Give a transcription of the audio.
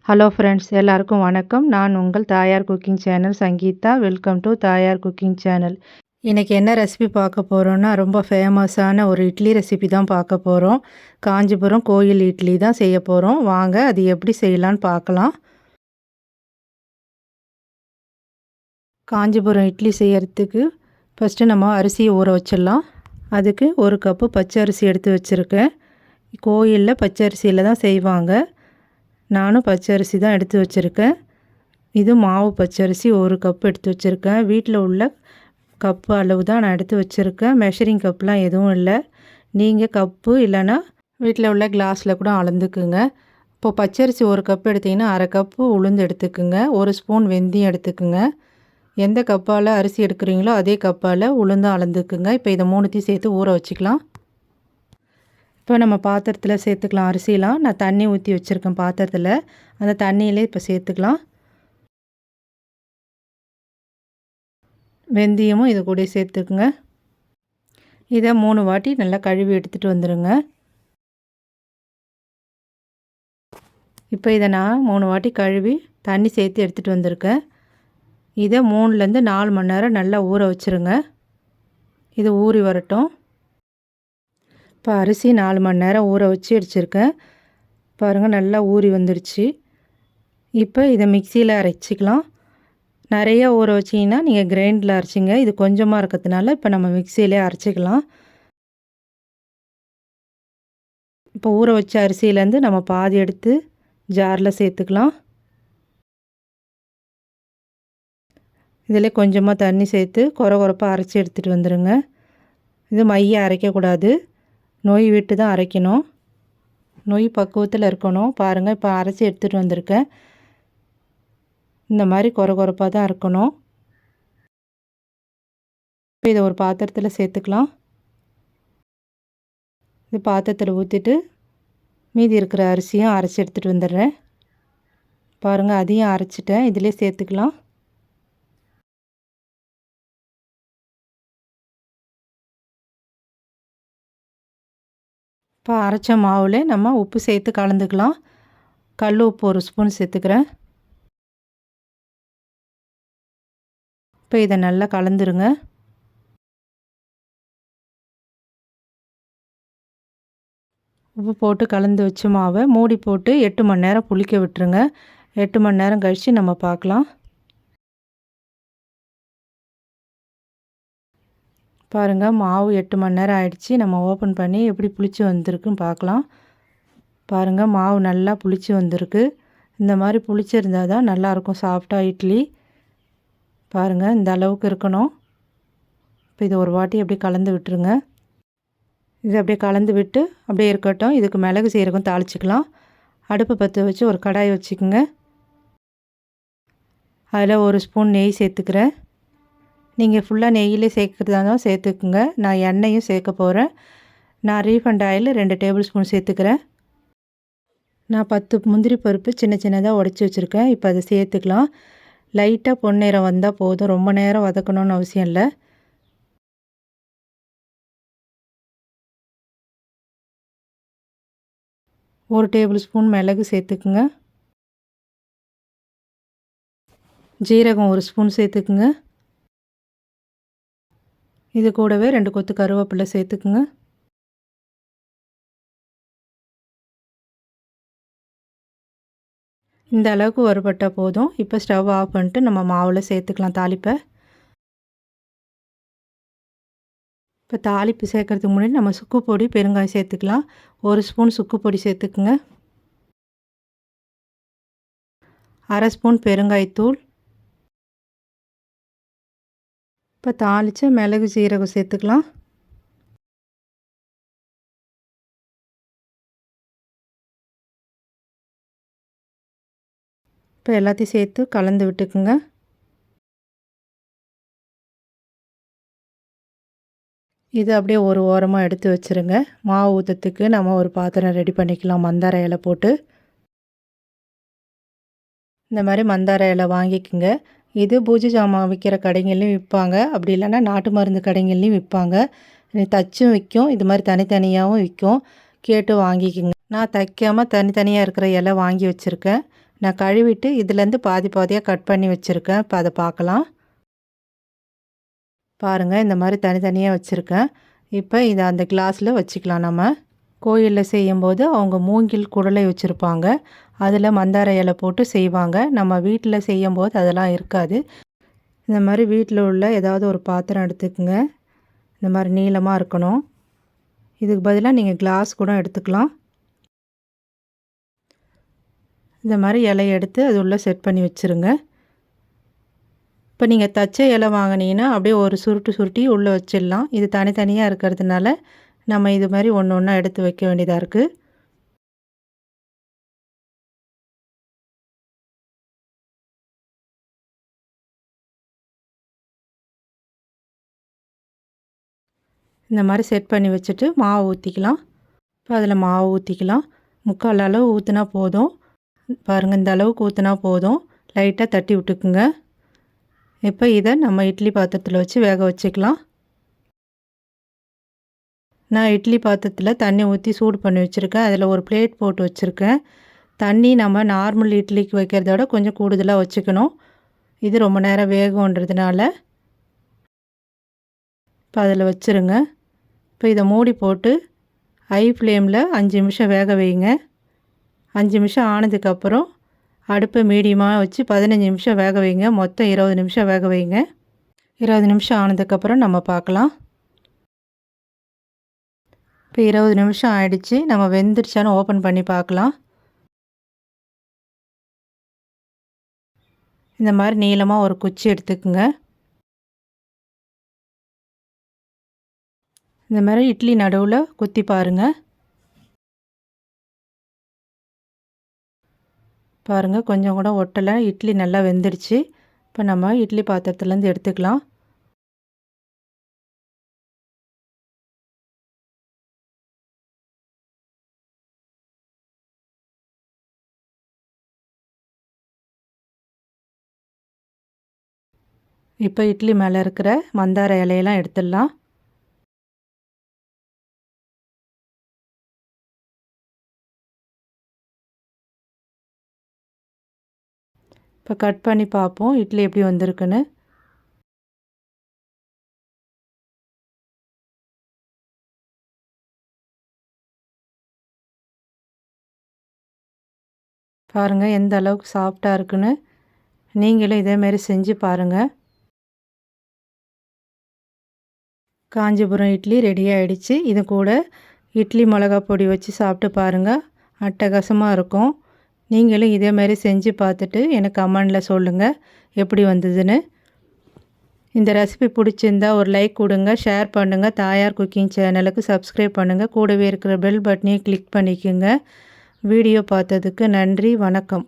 Hello friends, எல்லாருக்கும் வணக்கம். நான் உங்கள் தாயார் cooking channel Sangeetha. Welcome to தாயார் குக்கிங் சேனல். இன்றைக்கி என்ன ரெசிபி பார்க்க போகிறோன்னா, ரொம்ப ஃபேமஸான ஒரு இட்லி ரெசிபி தான் பார்க்க போகிறோம். காஞ்சிபுரம் கோயில் இட்லி தான் செய்ய போகிறோம். வாங்க அது எப்படி செய்யலான்னு பார்க்கலாம். காஞ்சிபுரம் இட்லி செய்யறதுக்கு ஃபஸ்ட்டு நம்ம அரிசியை ஊற வச்சிடலாம். அதுக்கு ஒரு கப்பு பச்சை அரிசி எடுத்து வச்சுருக்கேன். கோயிலில் பச்சை அரிசியில் தான் செய்வாங்க. நானும் பச்சரிசி தான் எடுத்து வச்சுருக்கேன். இது மாவு பச்சரிசி ஒரு கப் எடுத்து வச்சுருக்கேன். வீட்டில் உள்ள கப்பு அளவு தான் நான் எடுத்து வச்சுருக்கேன். மெஷரிங் கப்லாம் எதுவும் இல்லை. நீங்கள் கப்பு இல்லைன்னா வீட்டில் உள்ள கிளாஸில் கூட அளந்துக்குங்க. இப்போது பச்சரிசி ஒரு கப் எடுத்திங்கன்னா அரை கப்பு உளுந்து எடுத்துக்குங்க. ஒரு ஸ்பூன் வெந்தயம் எடுத்துக்குங்க. எந்த கப்பால் அரிசி எடுக்கிறீங்களோ அதே கப்பால் உளுந்தும் அளந்துக்குங்க. இப்போ இதை மூணுத்தையும் சேர்த்து ஊற வச்சுக்கலாம். இப்போ நம்ம பாத்திரத்தில் சேர்த்துக்கலாம் அரிசிலாம். நான் தண்ணி ஊற்றி வச்சுருக்கேன் பாத்திரத்தில். அந்த தண்ணியிலே இப்போ சேர்த்துக்கலாம். வெந்தயமும் இது கூட சேர்த்துக்குங்க. இதை 3 வாட்டி நல்லா கழுவி எடுத்துகிட்டு வந்துடுங்க. இப்போ இதை நான் 3 வாட்டி கழுவி தண்ணி சேர்த்து எடுத்துகிட்டு வந்திருக்கேன். இதை 3லேருந்து 4 மணி நேரம் நல்லா ஊற வச்சுருங்க. இது ஊறி வரட்டும். இப்போ அரிசி 4 மணி நேரம் ஊற வச்சு அடிச்சிருக்கேன். பாருங்கள், நல்லா ஊறி வந்துடுச்சு. இப்போ இதை மிக்சியில் அரைச்சிக்கலாம். நிறையா ஊற வச்சிங்கன்னா நீங்கள் கிரைண்டில் அரைச்சிங்க. இது கொஞ்சமாக இருக்கிறதுனால இப்போ நம்ம மிக்சியிலே அரைச்சிக்கலாம். இப்போ ஊற வச்ச அரிசியிலேருந்து நம்ம பாதி எடுத்து ஜாரில் சேர்த்துக்கலாம். இதில் கொஞ்சமாக தண்ணி சேர்த்து கொரப்பாக அரைச்சி எடுத்துகிட்டு வந்துடுங்க. இது மைய அரைக்கக்கூடாது, நொய் விட்டு தான் அரைக்கணும். நொய் பக்குவத்தில் இருக்கணும். பாருங்கள், இப்போ அரைச்சி எடுத்துகிட்டு வந்திருக்கேன். இந்த மாதிரி கொரப்பாக தான் இருக்கணும். இப்போ இதை ஒரு பாத்திரத்தில் சேர்த்துக்கலாம். இது பாத்திரத்தில் ஊற்றிட்டு மீதி இருக்கிற அரிசியும் அரைச்சி எடுத்துகிட்டு வந்துடுறேன். பாருங்கள், அதையும் அரைச்சிட்டேன். இதிலே சேர்த்துக்கலாம். இப்போ அரைச்ச மாவில் நம்ம உப்பு சேர்த்து கலந்துக்கலாம். கல் உப்பு ஒரு ஸ்பூன் சேர்த்துக்கிறேன். இப்போ இதை நல்லா கலந்துருங்க. உப்பு போட்டு கலந்து வச்ச மாவை மூடி போட்டு 8 மணி நேரம் புளிக்க விட்டுருங்க. 8 மணி நேரம் கழித்து நம்ம பார்க்கலாம். பாருங்கள், மாவு 8 மணி நேரம் ஆயிடுச்சு. நம்ம ஓப்பன் பண்ணி எப்படி புளிச்சு வந்திருக்குன்னு பார்க்கலாம். பாருங்கள், மாவு நல்லா புளிச்சு வந்திருக்கு. இந்த மாதிரி புளிச்சிருந்தால் தான் நல்லாயிருக்கும் சாஃப்டாக இட்லி. பாருங்கள், இந்த அளவுக்கு இருக்கணும். இப்போ இதை ஒரு வாட்டி அப்படியே கலந்து விட்டுருங்க. இது அப்படியே கலந்து விட்டு அப்படியே இருக்கட்டும். இதுக்கு மிளகு சீரகம் தாளிச்சிக்கலாம். அடுப்பு பற்ற வச்சு ஒரு கடாய் வச்சுக்கோங்க. அதில் ஒரு ஸ்பூன் நெய் சேர்த்துக்கிறேன். நீங்கள் ஃபுல்லாக நெய்யிலே சேர்க்குறதா இருந்தால் சேர்த்துக்குங்க. நான் எண்ணெயும் சேர்க்க போகிறேன். நான் ரீஃபண்ட் ஆயில் 2 டேபிள் ஸ்பூன் சேர்த்துக்கிறேன். நான் 10 முந்திரி பருப்பு சின்ன சின்னதாக உடச்சி வச்சுருக்கேன். இப்போ அதை சேர்த்துக்கலாம். லைட்டாக பொன்னிறம் வந்தால் போதும், ரொம்ப நேரம் வதக்கணும்னு அவசியம் இல்லை. ஒரு டேபிள் ஸ்பூன் மிளகு சேர்த்துக்குங்க. ஜீரகம் ஒரு ஸ்பூன் சேர்த்துக்குங்க. இது கூடவே 2 கொத்து கருவேப்பிலை சேர்த்துக்குங்க. இந்த அளவுக்கு வறுபட்டால் போதும். இப்போ ஸ்டவ் ஆஃப் பண்ணிட்டு நம்ம மாவில் சேர்த்துக்கலாம் தாளிப்பை. இப்போ தாளிப்பு சேர்க்கறதுக்கு முன்னாடி நம்ம சுக்கு பொடி பெருங்காயம் சேர்த்துக்கலாம். ஒரு ஸ்பூன் சுக்கு பொடி சேர்த்துக்குங்க. அரை ஸ்பூன் பெருங்காயத்தூள். இப்போ தாளித்து மிளகு சீரகம் சேர்த்துக்கலாம். இப்போ எல்லாத்தையும் சேர்த்து கலந்து விட்டுக்குங்க. இது அப்படியே ஒரு ஓரமாக எடுத்து வச்சுருங்க. மாவு ஊற்றத்துக்கு நம்ம ஒரு பாத்திரம் ரெடி பண்ணிக்கலாம். மந்தார இலை போட்டு இந்த மாதிரி மந்தார இலை வாங்கிக்கோங்க. இது பூஜை ஜாமான் விற்கிற கடைங்கள்லையும் விற்பாங்க. அப்படி இல்லைன்னா நாட்டு மருந்து கடைங்கள்லையும் விற்பாங்க. தச்சும் விற்கும், இது மாதிரி தனித்தனியாகவும் விற்கும். கேட்டு வாங்கிக்கோங்க. நான் தைக்காமல் தனித்தனியாக இருக்கிற இலை வாங்கி வச்சுருக்கேன். நான் கழுவிட்டு இதுலேருந்து பாதி பாதியாக கட் பண்ணி வச்சுருக்கேன். இப்போ அதை பார்க்கலாம். பாருங்கள், இந்த மாதிரி தனித்தனியாக வச்சுருக்கேன். இப்போ இதை அந்த கிளாஸில் வச்சுக்கலாம். நம்ம கோயிலில் செய்யும்போது அவங்க மூங்கில் குடலை வச்சுருப்பாங்க. அதில் மந்தார இலை போட்டு செய்வாங்க. நம்ம வீட்டில் செய்யும்போது அதெல்லாம் இருக்காது. இந்த மாதிரி வீட்டில் உள்ள ஏதாவது ஒரு பாத்திரம் எடுத்துக்கோங்க. இந்த மாதிரி நீளமாக இருக்கணும். இதுக்கு பதிலாக நீங்கள் கிளாஸ் கூட எடுத்துக்கலாம். இந்த மாதிரி இலையை எடுத்து அது உள்ளே செட் பண்ணி வச்சுருங்க. இப்போ நீங்கள் தச்ச இலை வாங்கினீங்கன்னா அப்படியே ஒரு சுருட்டி உள்ளே வச்சிடலாம். இது தனித்தனியாக இருக்கிறதுனால நம்ம இது மாதிரி ஒன்று ஒன்றா எடுத்து வைக்க வேண்டியதாக இருக்குது. இந்த மாதிரி செட் பண்ணி வச்சுட்டு மாவு ஊற்றிக்கலாம். இப்போ அதில் மாவு ஊற்றிக்கலாம். 3/4 அளவு ஊற்றினா போதும். பாருங்கள், இந்த அளவுக்கு ஊற்றினா போதும். லைட்டாக தட்டி விட்டுக்குங்க. இப்போ இதை நம்ம இட்லி பாத்திரத்தில் வச்சு வேக வச்சுக்கலாம். நான் இட்லி பாத்திரத்தில் தண்ணி ஊற்றி சூடு பண்ணி வச்சுருக்கேன். அதில் ஒரு பிளேட் போட்டு வச்சுருக்கேன். தண்ணி நம்ம நார்மல் இட்லிக்கு வைக்கிறத விட கொஞ்சம் கூடுதலாக வச்சுக்கணும். இது ரொம்ப நேரம் வேகுன்றதுனால இப்போ அதில் வச்சுருங்க. இப்போ இதை மூடி போட்டு ஹை ஃப்ளேமில் 5 நிமிஷம் வேக வைங்க. 5 நிமிஷம் ஆனதுக்கப்புறம் அடுப்பை மீடியமாக வச்சு 15 நிமிஷம் வேக வைங்க. மொத்தம் 20 நிமிஷம் வேக வைங்க. 20 நிமிஷம் ஆனதுக்கப்புறம் நம்ம பார்க்கலாம். இப்போ 20 நிமிஷம் ஆயிடுச்சு. நம்ம வெந்துருச்சான்னு ஓப்பன் பண்ணி பார்க்கலாம். இந்த மாதிரி நீளமாக ஒரு குச்சி எடுத்துக்குங்க. இந்த மாதிரி இட்லி நடுவில் குத்தி பாருங்கள். பாருங்கள், கொஞ்சம் கூட ஒட்டலை. இட்லி நல்லா வெந்துடுச்சு. இப்போ நம்ம இட்லி பாத்திரத்துலேருந்து எடுத்துக்கலாம். இப்போ இட்லி மேலே இருக்கிற மந்தார இலையெல்லாம் எடுத்துடலாம். இப்போ கட் பண்ணி பார்ப்போம் இட்லி எப்படி வந்திருக்குன்னு. பாருங்கள் எந்த அளவுக்கு சாஃப்டாக இருக்குன்னு. நீங்களும் இதேமாரி செஞ்சு பாருங்கள். காஞ்சிபுரம் இட்லி ரெடி ஆகிடுச்சு. இது கூட இட்லி மிளகா பொடி வச்சு சாப்பிட்டு பாருங்கள். அட்டகாசமாக இருக்கும். நீங்களும் இதேமாரி செஞ்சு பார்த்துட்டு எனக்கு கமெண்டில் சொல்லுங்கள் எப்படி வந்ததுன்னு. இந்த ரெசிபி பிடிச்சிருந்தா ஒரு லைக் கொடுங்க, ஷேர் பண்ணுங்கள். தாயார் குக்கிங் சேனலுக்கு சப்ஸ்கிரைப் பண்ணுங்கள். கூடவே இருக்கிற பெல் பட்டனையும் கிளிக் பண்ணிக்கோங்க. வீடியோ பார்த்ததுக்கு நன்றி. வணக்கம்.